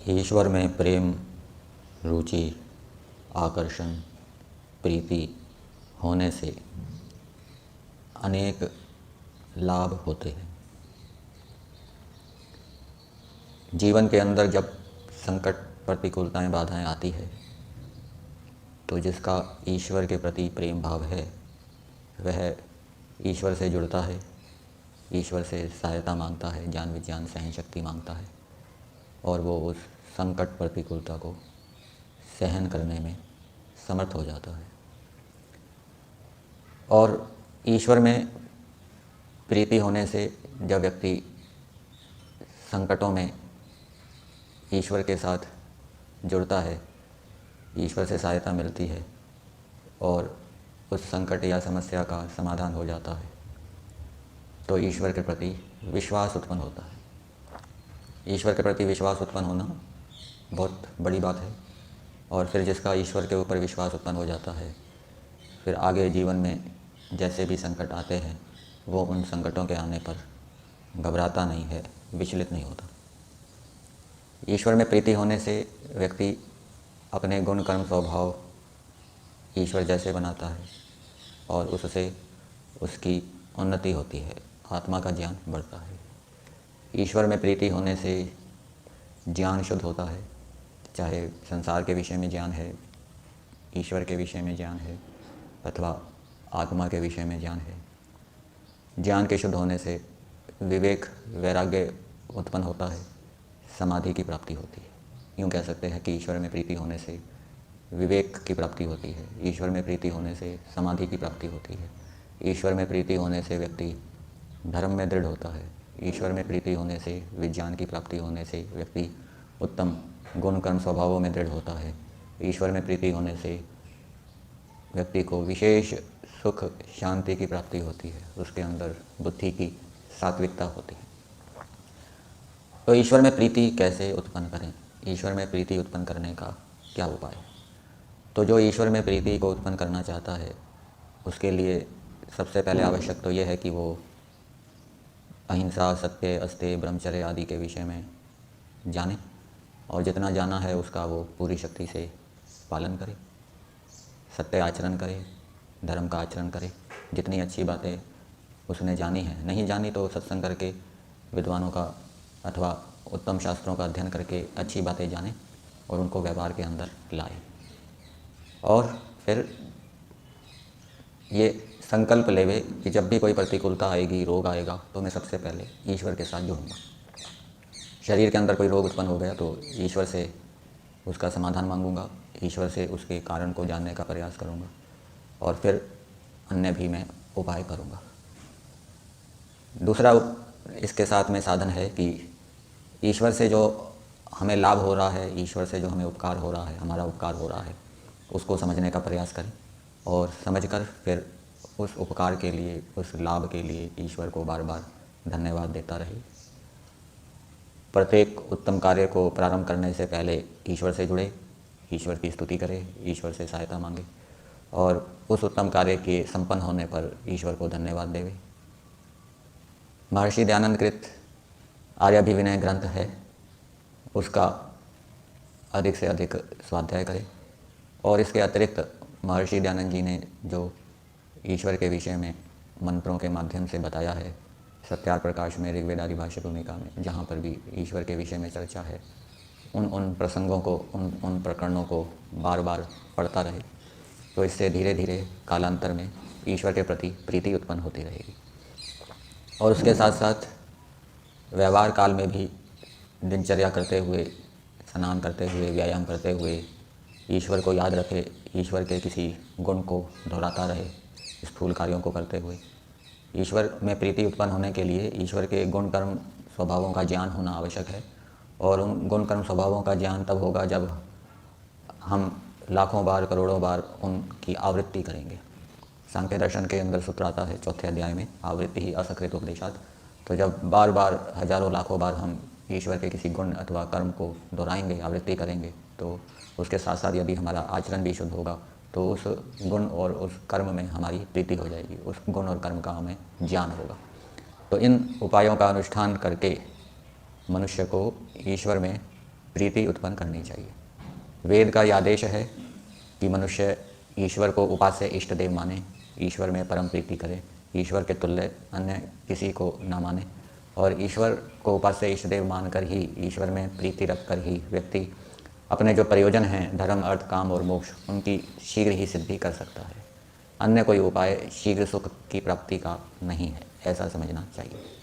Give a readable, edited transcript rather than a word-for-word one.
ईश्वर में प्रेम, रुचि, आकर्षण, प्रीति होने से अनेक लाभ होते हैं। जीवन के अंदर जब संकट, प्रतिकूलताएं, बाधाएं आती है तो जिसका ईश्वर के प्रति प्रेम भाव है वह ईश्वर से जुड़ता है, ईश्वर से सहायता मांगता है, ज्ञान विज्ञान सहन शक्ति मांगता है और वो उस संकट, प्रतिकूलता को सहन करने में समर्थ हो जाता है। और ईश्वर में प्रीति होने से जब व्यक्ति संकटों में ईश्वर के साथ जुड़ता है, ईश्वर से सहायता मिलती है और उस संकट या समस्या का समाधान हो जाता है तो ईश्वर के प्रति विश्वास उत्पन्न होता है। ईश्वर के प्रति विश्वास उत्पन्न होना बहुत बड़ी बात है। और फिर जिसका ईश्वर के ऊपर विश्वास उत्पन्न हो जाता है, फिर आगे जीवन में जैसे भी संकट आते हैं वो उन संकटों के आने पर घबराता नहीं है, विचलित नहीं होता। ईश्वर में प्रीति होने से व्यक्ति अपने गुण, कर्म, स्वभाव ईश्वर जैसे बनाता है और उससे उसकी उन्नति होती है, आत्मा का ज्ञान बढ़ता है। ईश्वर में प्रीति होने से ज्ञान शुद्ध होता है, चाहे संसार के विषय में ज्ञान है, ईश्वर के विषय में ज्ञान है अथवा आत्मा के विषय में ज्ञान है। ज्ञान के शुद्ध होने से विवेक, वैराग्य उत्पन्न होता है, समाधि की प्राप्ति होती है। यूँ कह सकते हैं कि ईश्वर में प्रीति होने से विवेक की प्राप्ति होती है, ईश्वर में प्रीति होने से समाधि की प्राप्ति होती है, ईश्वर में प्रीति होने से व्यक्ति धर्म में दृढ़ होता है, ईश्वर में प्रीति होने से, विज्ञान की प्राप्ति होने से व्यक्ति उत्तम गुण, कर्म, स्वभावों में दृढ़ होता है, ईश्वर में प्रीति होने से व्यक्ति को विशेष सुख, शांति की प्राप्ति होती है, उसके अंदर बुद्धि की सात्विकता होती है। तो ईश्वर में प्रीति कैसे उत्पन्न करें, ईश्वर में प्रीति उत्पन्न करने का क्या उपाय है? तो जो ईश्वर में प्रीति को उत्पन्न करना चाहता है उसके लिए सबसे पहले आवश्यक तो यह है कि वो अहिंसा, सत्य, अस्तेय, ब्रह्मचर्य आदि के विषय में जाने और जितना जाना है उसका वो पूरी शक्ति से पालन करे, सत्य आचरण करे, धर्म का आचरण करे। जितनी अच्छी बातें उसने जानी है, नहीं जानी तो सत्संग करके, विद्वानों का अथवा उत्तम शास्त्रों का अध्ययन करके अच्छी बातें जाने और उनको व्यवहार के अंदर लाए। और फिर ये संकल्प लेवे कि जब भी कोई प्रतिकूलता आएगी, रोग आएगा, तो मैं सबसे पहले ईश्वर के साथ जुड़ूंगा। शरीर के अंदर कोई रोग उत्पन्न हो गया तो ईश्वर से उसका समाधान मांगूंगा, ईश्वर से उसके कारण को जानने का प्रयास करूंगा और फिर अन्य भी मैं उपाय करूंगा। दूसरा इसके साथ में साधन है कि ईश्वर से जो हमें लाभ हो रहा है, ईश्वर से जो हमें उपकार हो रहा है, हमारा उपकार हो रहा है, उसको समझने का प्रयास करें और समझकर फिर उस उपकार के लिए, उस लाभ के लिए ईश्वर को बार बार धन्यवाद देता रहे। प्रत्येक उत्तम कार्य को प्रारंभ करने से पहले ईश्वर से जुड़े, ईश्वर की स्तुति करे, ईश्वर से सहायता मांगे और उस उत्तम कार्य के संपन्न होने पर ईश्वर को धन्यवाद देवे। महर्षि दयानंद कृत आर्याभिविनय ग्रंथ है, उसका अधिक से अधिक स्वाध्याय करें। और इसके अतिरिक्त महर्षि दयानंद जी ने जो ईश्वर के विषय में मंत्रों के माध्यम से बताया है, सत्यार प्रकाश में, ऋग्वेद आदि भाष्य भूमिका में, जहाँ पर भी ईश्वर के विषय में चर्चा है, उन प्रसंगों को, उन प्रकरणों को बार बार पढ़ता रहे तो इससे धीरे धीरे कालांतर में ईश्वर के प्रति प्रीति उत्पन्न होती रहेगी। और उसके साथ साथ व्यवहार काल में भी दिनचर्या करते हुए, स्नान करते हुए, व्यायाम करते हुए ईश्वर को याद रखे, ईश्वर के किसी गुण को दोहराता रहे, स्थूल कार्यों को करते हुए। ईश्वर में प्रीति उत्पन्न होने के लिए ईश्वर के गुण, कर्म, स्वभावों का ज्ञान होना आवश्यक है। और उन गुण, कर्म, स्वभावों का ज्ञान तब होगा जब हम लाखों बार, करोड़ों बार उनकी आवृत्ति करेंगे। सांख्य दर्शन के अंदर सूत्र आता है 4थे अध्याय में, आवृत्ति ही असकृत उपदेशात्। तो जब बार बार, हजारों लाखों बार हम ईश्वर के किसी गुण अथवा कर्म को दोहराएंगे, आवृत्ति करेंगे, तो उसके साथ साथ यदि हमारा आचरण भी शुद्ध होगा तो उस गुण और उस कर्म में हमारी प्रीति हो जाएगी, उस गुण और कर्म का हमें ज्ञान होगा। तो इन उपायों का अनुष्ठान करके मनुष्य को ईश्वर में प्रीति उत्पन्न करनी चाहिए। वेद का यह आदेश है कि मनुष्य ईश्वर को उपास्य इष्ट देव माने, ईश्वर में परम प्रीति करे, ईश्वर के तुल्य अन्य किसी को ना माने और ईश्वर को उपास्य इष्ट देव मानकर ही, ईश्वर में प्रीति रखकर ही व्यक्ति अपने जो प्रयोजन हैं धर्म अर्थ काम और मोक्ष उनकी शीघ्र ही सिद्धि कर सकता है। अन्य कोई उपाय शीघ्र सुख की प्राप्ति का नहीं है, ऐसा समझना चाहिए।